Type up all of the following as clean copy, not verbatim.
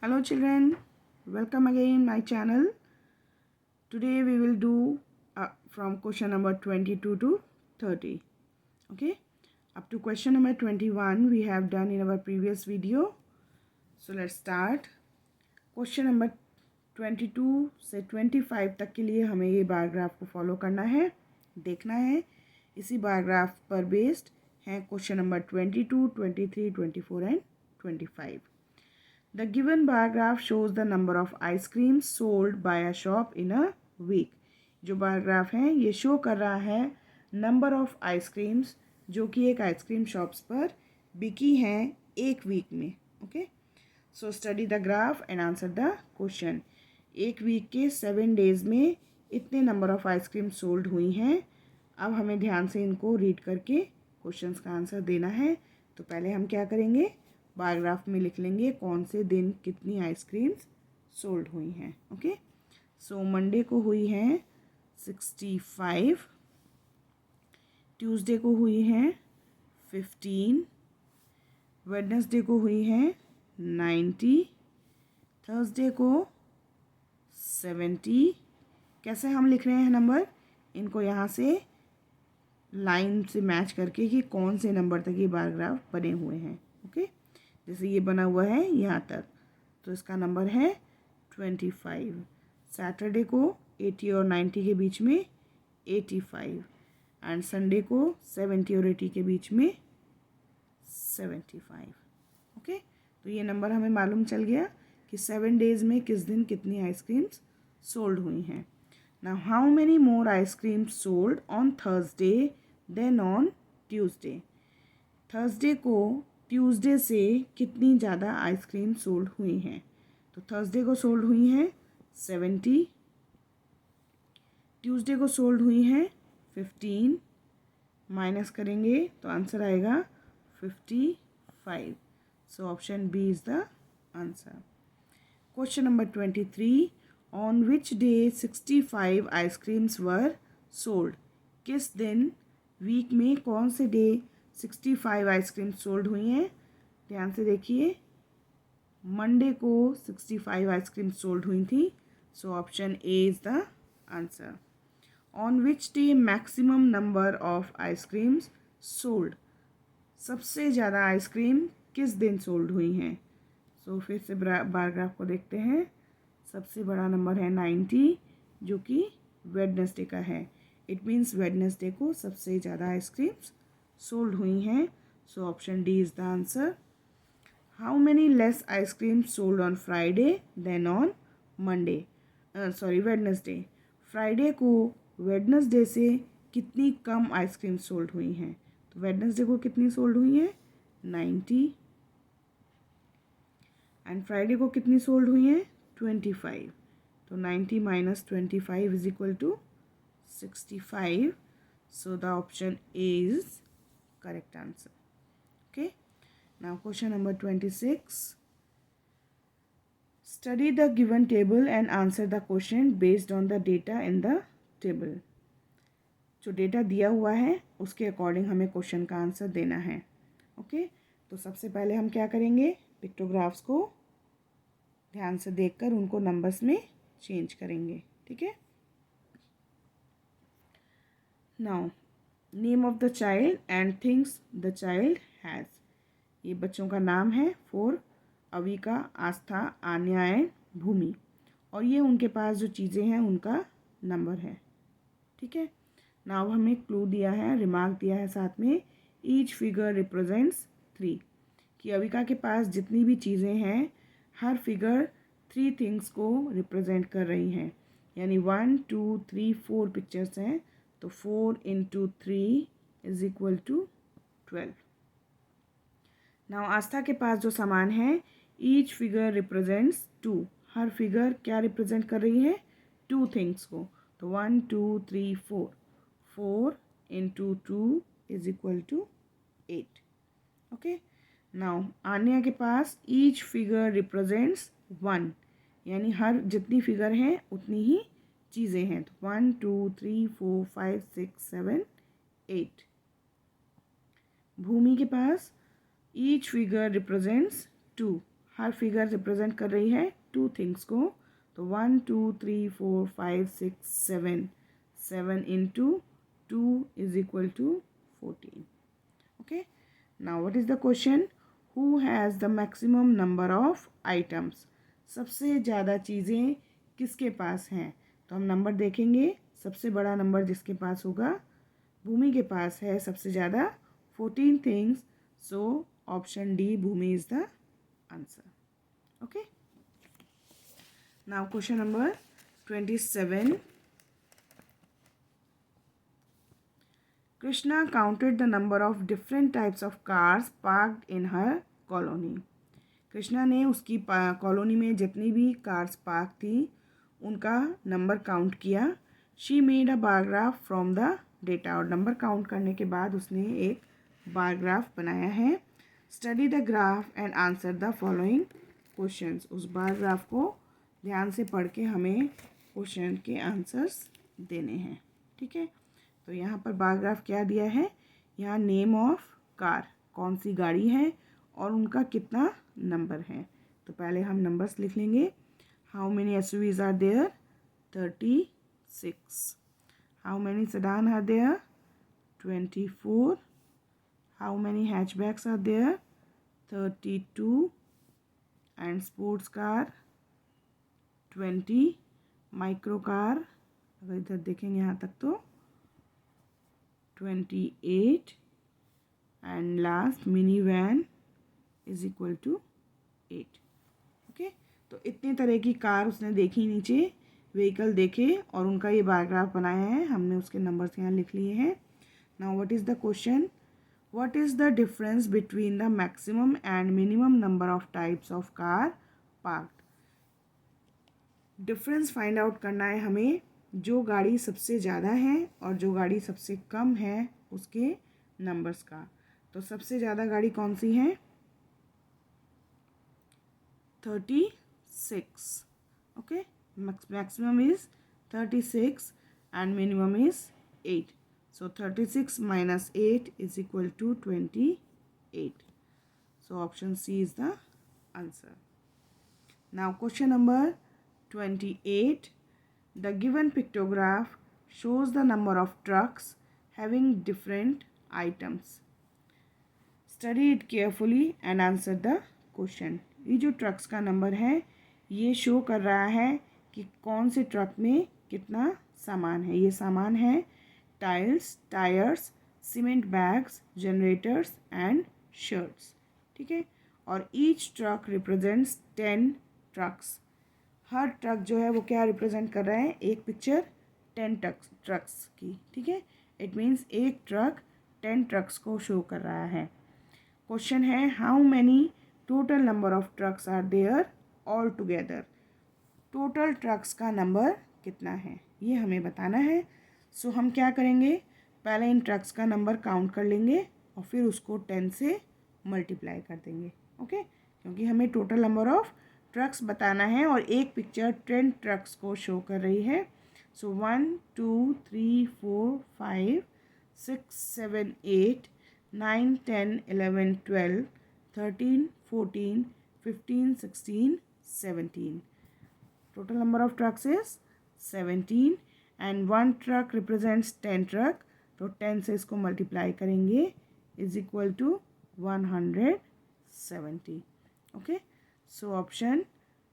Hello children, welcome again my channel. Today we will do from question number 22 to 30. Okay, up to question number 21 we have done in our previous video. So let's start. Question number 22 से 25 तक के लिए हमें ये bar graph को follow करना है, देखना है. इसी बार ग्राफ पर बेस्ड हैं question number 22, 23, 24 and 25. The given bar graph shows the number of ice creams sold by a shop in a week. जो बार ग्राफ है ये शो कर रहा है नंबर ऑफ आइसक्रीम्स जो कि एक आइसक्रीम शॉप्स पर बिकी हैं एक वीक में. Okay, so study the graph and answer the question. एक वीक के 7 डेज़ में इतने नंबर ऑफ आइसक्रीम सोल्ड हुई हैं. अब हमें ध्यान से इनको रीड करके क्वेश्चंस का आंसर देना है. तो पहले हम क्या करेंगे, बार ग्राफ में लिख लेंगे कौन से दिन कितनी आइसक्रीम्स सोल्ड हुई हैं. ओके, सो मंडे को हुई हैं 65, ट्यूसडे को हुई हैं 15, वेडनेसडे को हुई हैं 90, थर्सडे को 70. कैसे हम लिख रहे हैं नंबर, इनको यहाँ से लाइन से मैच करके कि कौन से नंबर तक ये बार ग्राफ बने हुए हैं. ओके, जैसे ये बना हुआ है यहाँ तक, तो इसका नंबर है 25. सैटरडे को 80 और 90 के बीच में 85 एंड संडे को 70 और 80 के बीच में 75. ओके, तो ये नंबर हमें मालूम चल गया कि 7 डेज़ में किस दिन कितनी आइसक्रीम्स सोल्ड हुई हैं. Now how many more ice creams sold on Thursday than on Tuesday. Thursday को ट्यूसडे से कितनी ज़्यादा आइसक्रीम सोल्ड हुई हैं. तो थर्सडे को सोल्ड हुई हैं 70, ट्यूसडे को सोल्ड हुई हैं 15, माइनस करेंगे तो आंसर आएगा 55. So option B is the answer. Question number 23, on which day 65 ice creams were sold. किस दिन वीक में कौन से डे 65 आइसक्रीम सोल्ड हुई हैं. ध्यान से देखिए, मंडे को 65 आइसक्रीम सोल्ड हुई थी. So option A is the answer. On which day maximum number of ice creams sold. सबसे ज़्यादा आइसक्रीम किस दिन सोल्ड हुई हैं. सो फिर से बार ग्राफ को देखते हैं. सबसे बड़ा नंबर है 90 जो कि वेडनेसडे का है. इट मीन्स वेडनेसडे को सबसे ज़्यादा आइसक्रीम्स सोल्ड हुई हैं. So option D is the answer. How many less ice cream sold on Friday than on Monday, Wednesday. Friday को वेडनेसडे से कितनी कम आइसक्रीम सोल्ड हुई हैं. तो वेडनेसडे को कितनी सोल्ड हुई हैं 90 एंड फ्राइडे को कितनी सोल्ड हुई हैं 25. तो 90 minus 25 is equal to 65. So the option A is correct answer. Okay, now question number 26. Study the given table and answer the question based on the data in the table. जो data दिया हुआ है उसके according हमें question का answer देना है. Okay, तो सबसे पहले हम क्या करेंगे, पिक्टोग्राफ्स को ध्यान से देखकर उनको नंबर्स में चेंज करेंगे. ठीक है. Now name of the child and things the child has. ये बच्चों का नाम है फॉर अविका, आस्था, आन्या एंड भूमि. और ये उनके पास जो चीज़ें हैं उनका नंबर है. ठीक है. नाउ हमें क्लू दिया है, रिमार्क दिया है साथ में. Each figure represents 3. कि अविका के पास जितनी भी चीज़ें हैं हर फिगर 3 थिंग्स को रिप्रेजेंट कर रही हैं. यानी 1, 2, 3, 4 पिक्चर्स हैं. तो 4 into 3 is equal to 12. Now Aastha के पास जो सामान है, ईच फिगर रिप्रेजेंट्स 2. हर फिगर क्या रिप्रेजेंट कर रही है 2 थिंग्स को. तो 1, 2, 3, 4. 4 into 2 is equal to 8. Okay. Now Anya के पास ईच फिगर रिप्रेजेंट्स 1. यानी हर जितनी फिगर हैं उतनी ही चीज़ें हैं. तो 1, 2, 3, 4, 5, 6, 7, 8. भूमि के पास ईच फिगर रिप्रेजेंट्स 2. हर फिगर रिप्रेजेंट कर रही है टू थिंग्स को, तो 1 2 3 4 5 6 7, 7 into 2 is equal to 14. Okay, now what is the question? Who has the maximum number of items? सबसे ज़्यादा चीज़ें किसके पास हैं? तो हम नंबर देखेंगे, सबसे बड़ा नंबर जिसके पास होगा भूमि के पास है सबसे ज़्यादा 14 things. So option D, Bhumi is the answer. Okay, now question number 27. Krishna counted the number of different types of cars parked in her colony. Krishna ने उसकी कॉलोनी में जितनी भी कार्स पार्क थी उनका नंबर काउंट किया. She made a bar graph from the data, और number count करने के बाद उसने एक बार ग्राफ बनाया है. Study the graph and answer the following questions. उस बार ग्राफ को ध्यान से पढ़ के हमें क्वेश्चन के आंसर्स देने हैं. ठीक है, तो यहाँ पर बार ग्राफ क्या दिया है? यहाँ नेम ऑफ कार, कौन सी गाड़ी है और उनका कितना नंबर है. तो पहले हम नंबर्स लिख लेंगे. How many SUVs are there? 36. How many sedan are there? 24. How many hatchbacks are there? 32. And sports car 20. Micro car, अगर इधर देखेंगे यहाँ तक तो 28. And last mini van is equal to 8. Okay, तो इतने तरह की कार उसने देखी, नीचे व्हीकल देखे और उनका ये बार ग्राफ बनाया है. हमने उसके नंबर्स यहाँ लिख लिए हैं. Now what is the question? What is the difference between the maximum and minimum number of types of car parked? Difference find out करना है हमें, जो गाड़ी सबसे ज़्यादा है और जो गाड़ी सबसे कम है उसके नंबर्स का. तो सबसे ज़्यादा गाड़ी कौन सी है? 36. Okay, maximum is 36 and minimum is 8. So 36 minus 8 is equal to 28. So option C is the answer. Now question number 28. The given pictograph shows the number of trucks having different items. Study it carefully and answer the question. ये जो trucks का number है ये show कर रहा है कि कौन से ट्रक में कितना सामान है. ये सामान है tiles, tyres, cement bags, generators and shirts. ठीक है, और ईच ट्रक रिप्रेजेंट्स 10 ट्रक्स. हर ट्रक जो है वो क्या रिप्रेजेंट कर रहा है? एक पिक्चर 10 ट्रक्स की. ठीक है, इट मीन्स एक ट्रक 10 ट्रक्स को शो कर रहा है. क्वेश्चन है how many total number of trucks are there all together. Total trucks का नंबर कितना है ये हमें बताना है. सो हम क्या करेंगे, पहले इन ट्रक्स का नंबर काउंट कर लेंगे और फिर उसको 10 से मल्टीप्लाई कर देंगे. ओके, क्योंकि हमें टोटल नंबर ऑफ ट्रक्स बताना है और एक पिक्चर 10 ट्रक्स को शो कर रही है. सो 1 2 3 4 5 6 7 8 9 10 11 12 13 14 15 16 17. Total number of trucks is 17 and one truck represents 10 truck. तो 10 से इसको मल्टीप्लाई करेंगे is equal to 170. Okay, so option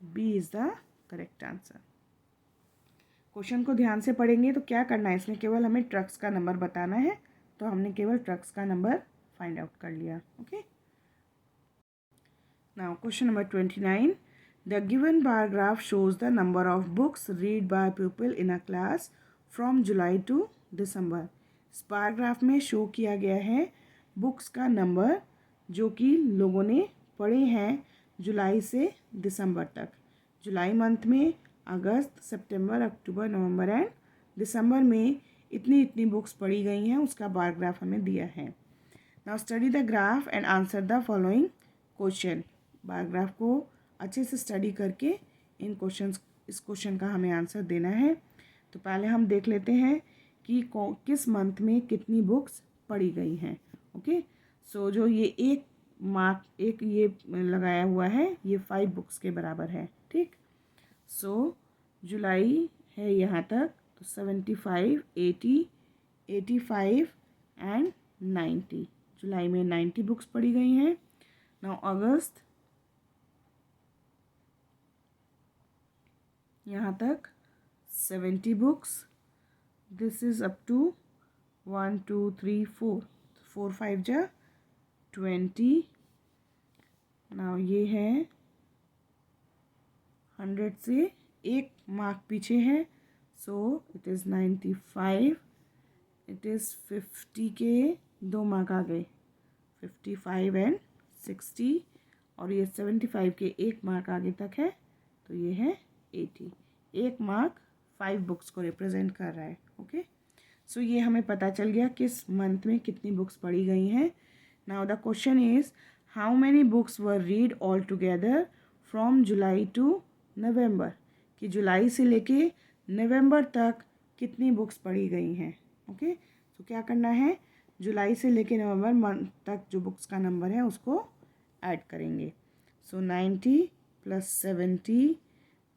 B is the correct answer. Question को ध्यान से पढ़ेंगे तो क्या करना है, इसमें केवल हमें ट्रक्स का नंबर बताना है. तो हमने केवल ट्रक्स का नंबर फाइंड आउट कर लिया. Okay, now question number 29. The given bar graph shows the number of books read by pupil in a class from July to December. इस बार ग्राफ में शो किया गया है बुक्स का number जो कि लोगों ने पढ़े हैं जुलाई से दिसंबर तक. जुलाई मंथ में अगस्त, सितंबर, अक्टूबर, नवंबर एंड दिसंबर में इतनी इतनी बुक्स पढ़ी गई हैं उसका बार ग्राफ हमें दिया है. Now study the graph and answer the following question. Bar graph को अच्छे से स्टडी करके इस क्वेश्चन का हमें आंसर देना है. तो पहले हम देख लेते हैं कि किस मंथ में कितनी बुक्स पढ़ी गई हैं. ओके, सो जो ये एक मार्क एक ये लगाया हुआ है, ये 5 बुक्स के बराबर है, ठीक। सो जुलाई है यहाँ तक, तो 75, 80, 85 एंड 90। जुलाई में 90 बुक्स पढ़ी गई हैं। नाउ अगस्त यहाँ तक 70 books. This is up to 1 2 3 4, 4 5 जा 20। नाउ ये है 100 से एक मार्क पीछे है, so it is 95। It is 50 के 2 मार्क आ गए, 55 एंड 60, और ये 75 के 1 मार्क आगे तक है, तो ये है 80। 1 मार्क 5 बुक्स को रिप्रेजेंट कर रहा है। ओके, सो ये हमें पता चल गया किस मंथ में कितनी बुक्स पढ़ी गई हैं। Now the question is how many books were read all together from July to November, कि जुलाई से लेके नवंबर तक कितनी बुक्स पढ़ी गई हैं। ओके, तो क्या करना है, जुलाई से लेके नवंबर मंथ तक जो बुक्स का नंबर है उसको ऐड करेंगे। So 90 plus 70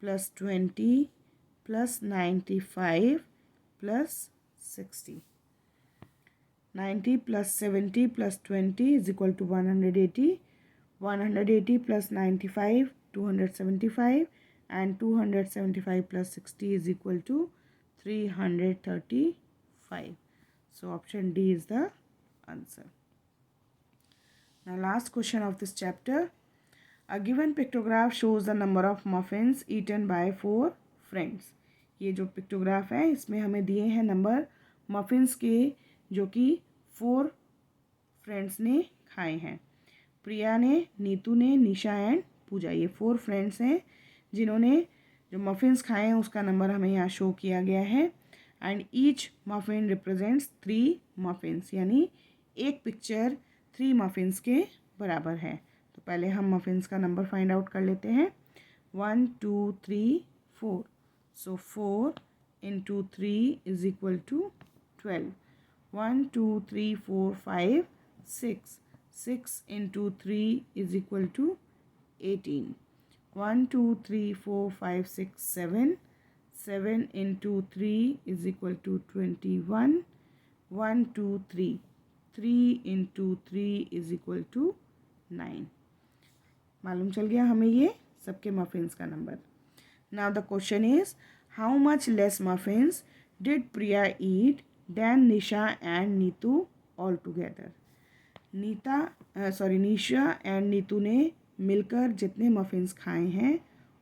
plus 20 plus 95 plus 60। 90 plus 70 plus 20 is equal to 180। 180 plus 95 275 and 275 plus 60 is equal to 335। So option D is the answer. Now last question of this chapter. A given pictograph shows the number of muffins eaten by 4 friends. ये जो pictograph है इसमें हमें दिए हैं number muffins के जो कि 4 फ्रेंड्स ने खाए हैं। प्रिया ने, नीतू ने, निशा एंड पूजा, ये 4 फ्रेंड्स हैं जिन्होंने जो मफिन्स खाए हैं उसका नंबर हमें यहाँ शो किया गया है। And each muffin represents 3 muffins, यानी एक पिक्चर 3 मफिन्स के बराबर है। तो पहले हम मफिन्स का नंबर फाइंड आउट कर लेते हैं। 1 2 3 4, so 4 into 3 is equal to 12। 1 2 3 4 5 6, 6 into 3 is equal to 18। 1 2 3 4 5 6 7, 7 into 3 is equal to 21। 1 2 3, 3 into 3 is equal to 9। मालूम चल गया हमें ये सबके मफिन्स का नंबर। Now the question is how much less muffins did Priya eat than Nisha and Neetu all together. Nisha and Neetu ने मिलकर जितने मफिन्स खाए हैं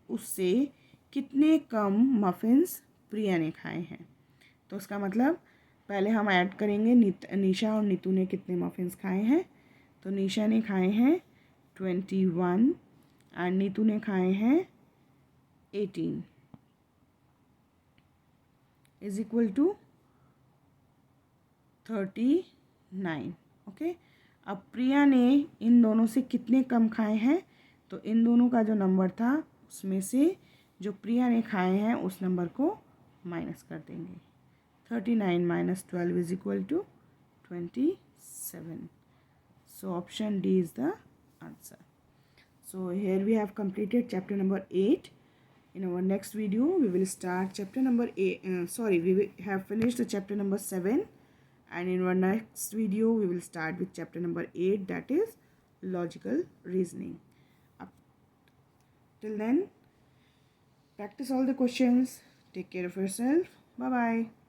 उससे कितने कम मफिन्स प्रिया ने खाए हैं। तो उसका मतलब पहले हम ऐड करेंगे निशा और नीतू ने कितने मफिन्स खाए हैं। तो निशा ने खाए हैं 21 एंड नीतू ने खाए हैं 18 इज इक्वल टू 39। ओके, अब प्रिया ने इन दोनों से कितने कम खाए हैं, तो इन दोनों का जो नंबर था उसमें से जो प्रिया ने खाए हैं उस नंबर को माइनस कर देंगे। 39 minus 12 is equal to 27। So option D is the answer. So here we have completed chapter number 8. In our next video we will start chapter number 8. We will have finished the chapter number 7, and in our next video we will start with chapter number 8, that is logical reasoning. Till then, practice all the questions. Take care of yourself. Bye bye.